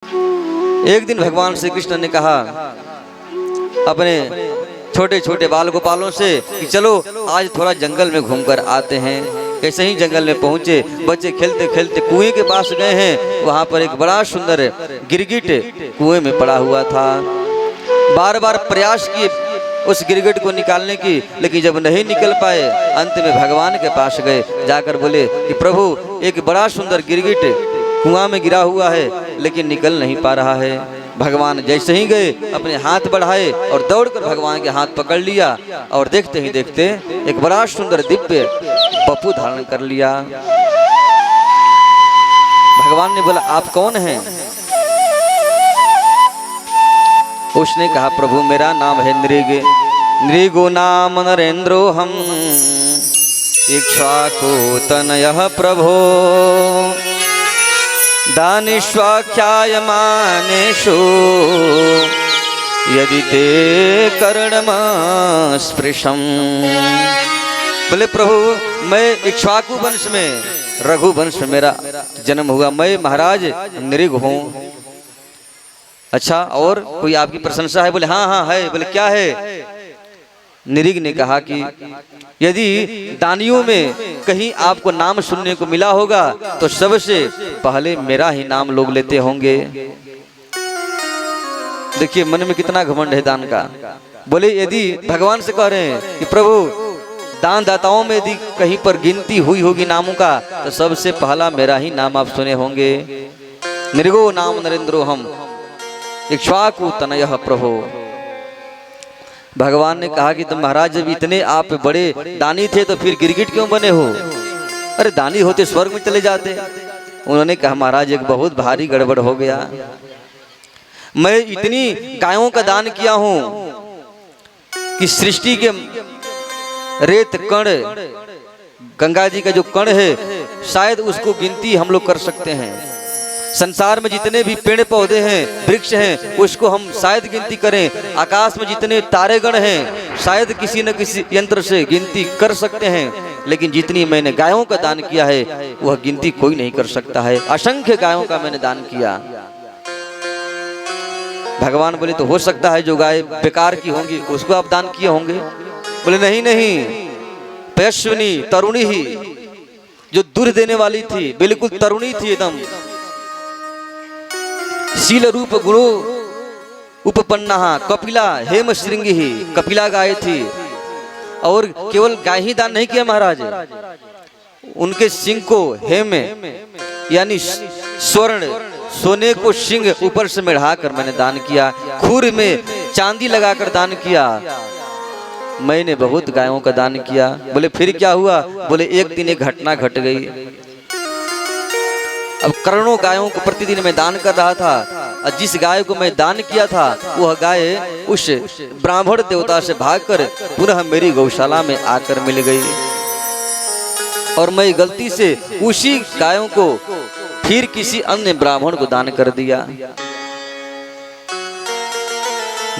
एक दिन भगवान श्री कृष्ण ने कहा अपने छोटे छोटे बाल गोपालों से कि चलो आज थोड़ा जंगल में घूमकर आते हैं। ऐसे ही जंगल में पहुंचे, बच्चे खेलते खेलते कुएं के पास गए हैं। वहां पर एक बड़ा सुंदर गिरगिट कुएं में पड़ा हुआ था। बार बार प्रयास किए उस गिरगिट को निकालने की, लेकिन जब नहीं निकल पाए अंत में भगवान के पास गए। जाकर बोले कि प्रभु एक बड़ा सुंदर गिरगिट कुआं में गिरा हुआ है लेकिन निकल नहीं पा रहा है। भगवान जैसे ही गए अपने हाथ बढ़ाए और दौड़कर भगवान के हाथ पकड़ लिया और देखते ही देखते एक बड़ा सुंदर दिव्य बपू धारण कर लिया। भगवान ने बोला आप कौन हैं? उसने कहा प्रभु मेरा नाम है नृग, नृगो नाम नरेंद्रो हम इक्ष्वाकु तनयः प्रभो दानिष्वाख्यायमानेषु यदि ते कर्णमस्पृशम्। बोले प्रभु मैं इक्ष्वाकु वंश में रघु वंश में मेरा जन्म हुआ, मैं महाराज नृग हूँ। अच्छा और कोई आपकी प्रशंसा है? बोले हाँ हाँ है। बोले क्या है? नृग ने कहा कि यदि दानियों में कहीं आपको नाम सुनने को मिला होगा तो सबसे पहले मेरा ही नाम लोग लेते होंगे। देखिए मन में कितना घमंड है दान का। बोले यदि भगवान से कह रहे हैं कि प्रभु दान दाताओं में यदि कहीं पर गिनती हुई होगी नामों का तो सबसे पहला मेरा ही नाम आप सुने होंगे। नृगो नाम नरेंद्रो हम इक्ष्वाकु तनयः प्रभो। भगवान ने कहा कि तुम महाराज जब इतने आप बड़े दानी थे तो फिर गिरगिट क्यों बने हो? अरे दानी होते स्वर्ग में चले जाते। उन्होंने कहा महाराज एक बहुत भारी गड़बड़ हो गया। मैं इतनी गायों का दान किया हूं कि सृष्टि के रेत कण गंगा जी का जो कण है शायद उसको गिनती हम लोग कर सकते हैं। संसार में जितने भी पेड़ पौधे हैं वृक्ष हैं उसको हम शायद गिनती करें। आकाश में जितने तारेगण हैं शायद किसी न किसी यंत्र से गिनती कर सकते हैं, लेकिन जितनी मैंने गायों का दान किया है वह गिनती कोई नहीं कर सकता है। असंख्य गायों का मैंने दान किया। भगवान बोले तो हो सकता है जो गाय बेकार की होंगी उसको आप दान किए होंगे। बोले नहीं नहीं, पयस्विनी तरुणी ही जो दूध देने वाली थी, बिल्कुल तरुणी थी एकदम, शील रूप गुरु उपपन्ना कपिला हेम श्रृंगी ही, कपिला गाय थी। और केवल गाय ही दान नहीं किया महाराज, उनके सिंह को हेम यानी स्वर्ण सोने को सिंह ऊपर से मढ़ाकर मैंने दान किया। खूर में चांदी लगाकर दान किया। मैंने बहुत गायों का दान किया। बोले फिर क्या हुआ? बोले एक दिन एक घटना घट गई। अब करोड़ों गायों को प्रतिदिन मैं दान कर रहा था और जिस गाय को मैं दान किया था वह गाय उस ब्राह्मण देवता से भागकर पुनः मेरी गौशाला में आकर मिल गई और मैं गलती से उसी गायों को फिर किसी अन्य ब्राह्मण को दान कर दिया।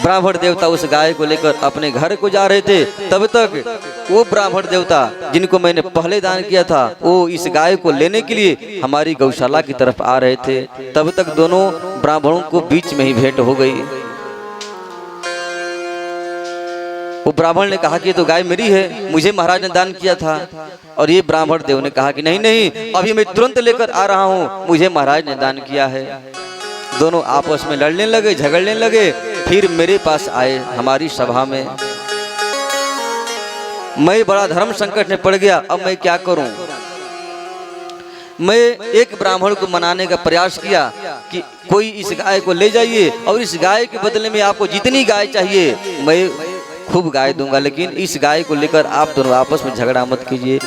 ब्राह्मण देवता उस गाय को लेकर अपने घर को जा रहे थे, तब तक वो ब्राह्मण देवता जिनको मैंने पहले दान किया था वो इस गाय को लेने के लिए हमारी गौशाला की तरफ आ रहे थे। तब तक दोनों ब्राह्मणों को बीच में ही भेंट हो गई। वो ब्राह्मण ने कहा कि तो गाय मेरी है, मुझे महाराज ने दान किया था। और ये ब्राह्मण देव ने कहा कि नहीं नहीं, अभी मैं तुरंत लेकर आ रहा हूँ, मुझे महाराज ने दान किया है। दोनों आपस में लड़ने लगे, झगड़ने लगे। फिर मेरे पास आए हमारी सभा में। मैं बड़ा धर्म संकट में पड़ गया। अब मैं क्या करूं? मैं एक ब्राह्मण को मनाने का प्रयास किया कि कोई इस गाय को ले जाइए और इस गाय के बदले में आपको जितनी गाय चाहिए मैं खूब गाय दूंगा, लेकिन इस गाय को लेकर आप दोनों आपस में झगड़ा मत कीजिए।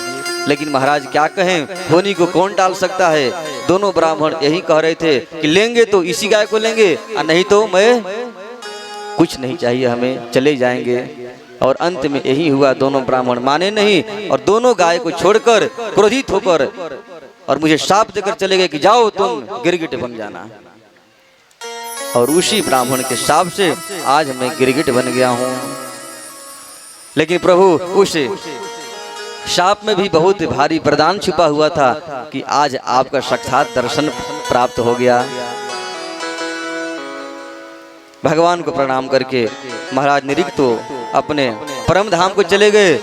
लेकिन महाराज क्या कहें, होनी को कौन टाल सकता है। दोनों ब्राह्मण यही कह रहे थे कि लेंगे तो इसी गाय को लेंगे और नहीं तो मैं कुछ नहीं चाहिए हमें, चले जाएंगे। और अंत में यही हुआ, दोनों ब्राह्मण माने नहीं और दोनों गाय को छोड़कर क्रोधित होकर और मुझे शाप देकर चले गए कि जाओ तुम गिरगिट बन जाना। और उसी ब्राह्मण के शाप से आज मैं गिरगिट बन गया हूँ। लेकिन प्रभु उस शाप में भी बहुत भारी वरदान छुपा हुआ था कि आज आपका साक्षात दर्शन प्राप्त हो गया। भगवान को प्रणाम करके महाराज निरिक्त अपने परम धाम को चले गए।